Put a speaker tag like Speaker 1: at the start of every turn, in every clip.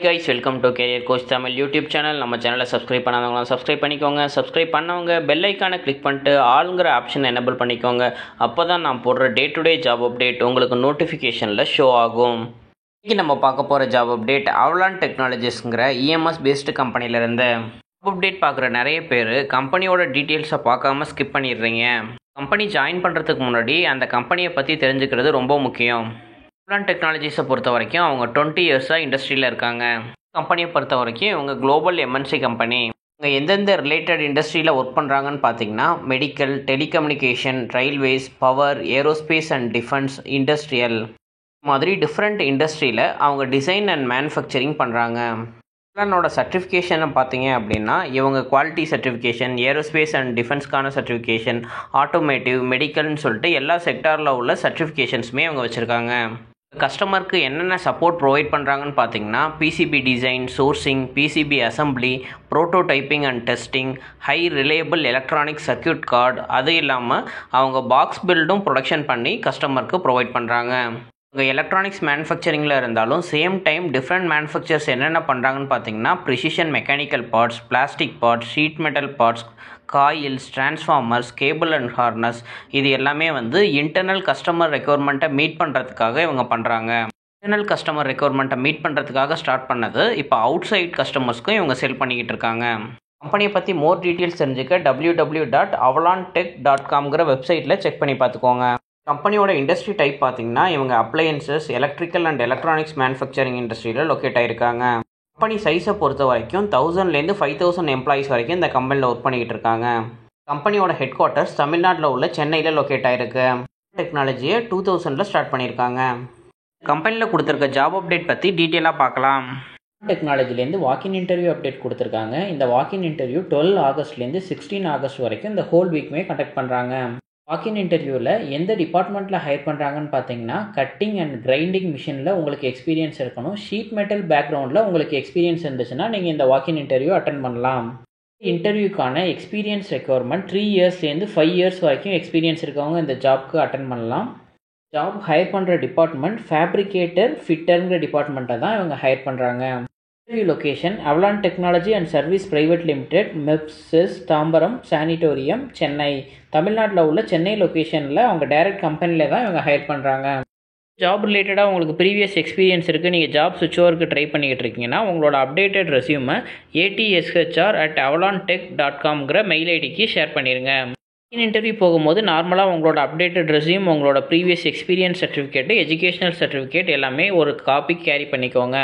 Speaker 1: guys, welcome to Career Coach Tamil YouTube channel. நம்ம சேனலை subscribe பண்ணாதவங்க சப்ஸ்கிரைப் பண்ணிக்கோங்க. சப்ஸ்கிரைப் பண்ணவங்க பெல் ஐக்கானை கிளிக் பண்ணிட்டு ஆளுங்கிற ஆப்ஷன் எனேபிள் பண்ணிக்கோங்க. அப்போ தான் நான் போடுற day to day job update உங்களுக்கு நோட்டிஃபிகேஷனில் ஷோ ஆகும். இன்றைக்கி நம்ம பார்க்க போகிற ஜாப் அப்டேட் அவலான் டெக்னாலஜிஸ்ங்கிற இஎம்எஸ் பேஸ்டு கம்பெனிலேருந்து. ஜாப் அப்டேட் பார்க்குற நிறைய பேர் கம்பெனியோட டீட்டெயில்ஸை பார்க்காம ஸ்கிப் பண்ணிடுறீங்க. கம்பெனி ஜாயின் பண்ணுறதுக்கு முன்னாடி அந்த கம்பெனியை பற்றி தெரிஞ்சுக்கிறது ரொம்ப முக்கியம். அவலான் டெக்னாலஜிஸை பொறுத்த வரைக்கும் அவங்க 20 இயர்ஸாக இண்டஸ்ட்ரியில் இருக்காங்க. கம்பெனியை பொறுத்த வரைக்கும் இவங்க குளோபல் எம்என்சி கம்பெனி. இவங்க எந்தெந்த ரிலேட்டட் இண்டஸ்ட்ரியில் ஒர்க் பண்ணுறாங்கன்னு பார்த்தீங்கன்னா medical, telecommunication, railways, power, aerospace and defence, industrial மாதிரி டிஃப்ரெண்ட் இண்டஸ்ட்ரியில் அவங்க டிசைன் அண்ட் மேனுஃபேக்சரிங் பண்ணுறாங்க. அவலானோட சர்டிஃபிகேஷனை பார்த்தீங்க அப்படின்னா இவங்க குவாலிட்டி சர்டிஃபிகேஷன், ஏரோஸ்பேஸ் அண்ட் டிஃபென்ஸ்க்கான சர்டிஃபிகேஷன், ஆட்டோமேட்டிவ், மெடிக்கல்னு சொல்லிட்டு எல்லா செக்டாரில் உள்ள சர்டிஃபிகேஷன்ஸுமே அவங்க வச்சுருக்காங்க. கஸ்டமருக்கு என்னென்ன சப்போர்ட் ப்ரொவைட் பண்ணுறாங்கன்னு பார்த்தீங்கன்னா PCB design, sourcing, PCB assembly, prototyping and testing, high reliable electronic circuit card, அது இல்லாமல் அவங்க பாக்ஸ் பில்டும் ப்ரொடக்ஷன் பண்ணி கஸ்டமருக்கு ப்ரொவைட் பண்ணுறாங்க. அவங்க எலக்ட்ரானிக்ஸ் மேனுஃபேக்சரிங்கில் இருந்தாலும் சேம் டைம் டிஃப்ரெண்ட் மேனுஃபேக்சர்ஸ் என்னென்ன பண்ணுறாங்கன்னு பார்த்தீங்கன்னா precision mechanical parts, plastic parts, sheet metal parts, coils, transformers, cable and harness, இது எல்லாமே இன்டர்னல் கஸ்டமர் ரெக்யர்மெண்ட்டை மீட் பண்ணுறதுக்காக இவங்க பண்ணுறாங்க. இன்டர்னல் கஸ்டமர் ரெக்யர்மெண்ட்டை மீட் பண்ணுறதுக்காக ஸ்டார்ட் பண்ணது இப்போ அவுட் சைட் கஸ்டமர்ஸ்க்கும் இவங்க செல் பண்ணிக்கிட்டு இருக்காங்க. கம்பெனியை பற்றி மோர் டீட்டெயில்ஸ் தெரிஞ்சுக்க www.avalantech.com வெப்சைட்டில் செக் பண்ணி பார்த்துக்கோங்க. கம்பெனியோட இண்டஸ்ட்ரி டைப் பார்த்தீங்கன்னா இவங்க appliances, electrical and electronics manufacturing இண்டஸ்ட்ரியில் லொக்கேட் ஆகிருக்காங்க. கம்பெனி சைஸை பொறுத்த வரைக்கும் 1000லேருந்து 5000 எம்ப்ளாயிஸ் வரைக்கும் இந்த கம்பெனியில் ஒர்க் பண்ணிக்கிட்டு இருக்காங்க. கம்பெனியோட ஹெட் குவார்ட்டர்ஸ் தமிழ்நாட்டில் உள்ள சென்னையில் லொக்கேட் ஆகிருக்கு. டெக்னாலஜியை 2000ல் ஸ்டார்ட் பண்ணியிருக்காங்க. கம்பெனியில் கொடுத்துருக்க ஜாப் அப்டேட் பற்றி டீட்டெயிலாக பார்க்கலாம். டெக்னாலஜிலேருந்து வாக்கின் இன்டர்வியூ அப்டேட் கொடுத்துருக்காங்க. இந்த வாக்கின் இன்டர்வியூ 12 ஆகஸ்ட்லேருந்து 16 ஆகஸ்ட் வரைக்கும் இந்த ஹோல் வீக்குமே கண்டக்ட் பண்ணுறாங்க. வாக்கின் இன்டர்வியூவில் எந்த டிபார்ட்மெண்ட்டில் ஹையர் பண்ணுறாங்கன்னு பார்த்தீங்கன்னா கட்டிங் அண்ட் கிரைண்டிங் மிஷினில் உங்களுக்கு எக்ஸ்பீரியன்ஸ் இருக்கணும். ஷீட் மெட்டல் பேக்ரவுண்டில் உங்களுக்கு எக்ஸ்பீரியன்ஸ் இருந்துச்சுன்னா நீங்கள் இந்த வாக்கின் இன்டர்வியூ அட்டன் பண்ணலாம். இன்டர்வியூக்கான எக்ஸ்பீரியன்ஸ் ரெக்யர்மெண்ட் 3 இயர்ஸ்லேருந்து 5 இயர்ஸ் வரைக்கும் எக்ஸ்பீரியன்ஸ் இருக்கவங்க இந்த ஜாப்க்கு அட்டன் பண்ணலாம். ஜாப் ஹையர் பண்ணுற டிபார்ட்மெண்ட் ஃபேப்ரிகேட்டர், ஃபிட்டருங்கிற டிபார்ட்மெண்ட்டை தான் இவங்க ஹையர் பண்ணுறாங்க. Interview location Avalon technology and service private limited, MEPZ, Tambaram Sanatorium, Chennai. தமிழ்நாட்டில் உள்ள சென்னை லொக்கேஷனில் அவங்க டைரக்ட் கம்பெனியில் தான் இவங்க ஹையர் பண்ணுறாங்க. ஜாப் ரிலேட்டடாக உங்களுக்கு ப்ரீவியஸ் எக்ஸ்பீரியன்ஸ் இருக்குது, நீங்கள் ஜாப் சுவிட்ச் ஓவருக்கு ட்ரை பண்ணிக்கிட்டு இருக்கீங்கன்னா உங்களோட அப்டேட்டட் ரெஸ்யூமை atshR@avalantech.com மெயில் ஐடிக்கு ஷேர் பண்ணிடுங்க. இன்டர்வியூ போகும்போது நார்மலாக உங்களோட அப்டேட்டட் ரெஸ்யூம், உங்களோட previous experience certificate, educational certificate எல்லாமே ஒரு காப்பி கேரி பண்ணிக்கோங்க.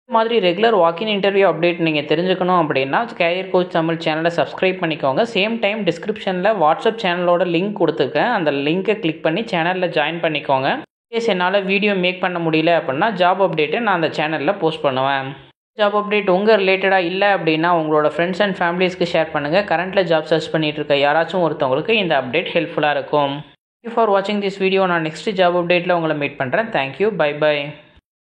Speaker 1: இந்த மாதிரி ரெகுலர் வாக்கின் இன்டர்வியூ அப்டேட் நீங்கள் தெரிஞ்சுக்கணும் அப்படின்னா கேரியர் கோச் தமிழ் சேனலை சப்ஸ்கிரைப் பண்ணிக்கோங்க. சேம் டைம் டிஸ்கிரிப்ஷனில் வாட்ஸ்அப் சேனலோட லிங்க் கொடுத்துருக்கேன். அந்த லிங்க்கை கிளிக் பண்ணி சேனலில் ஜாயின் பண்ணிக்கோங்க. கேஸ் என்னால் வீடியோ மேக் பண்ண முடியல அப்படின்னா ஜாப் அப்டேட்டை நான் அந்த சேனலில் போஸ்ட் பண்ணுவேன். ஜாப் அப்டேட் உங்கள் ரிலேட்டடாக இல்லை அப்படின்னா உங்களோட ஃப்ரெண்ட்ஸ் அண்ட் ஃபேமிலிஸ்க்கு ஷேர் பண்ணுங்கள். கரண்ட்டில் ஜாப் சர்ச் பண்ணிகிட்டு இருக்க யாராச்சும் ஒருத்தவங்களுக்கு இந்த அப்டேட் ஹெல்ப்ஃபுல்லாக இருக்கும். தேங்க்யூ ஃபார் வாட்சிங் திஸ் வீடியோ. நான் நெக்ஸ்ட் ஜாப் அப்டேட்டில் உங்களை மீட் பண்ணுறேன். Thank you, bye by.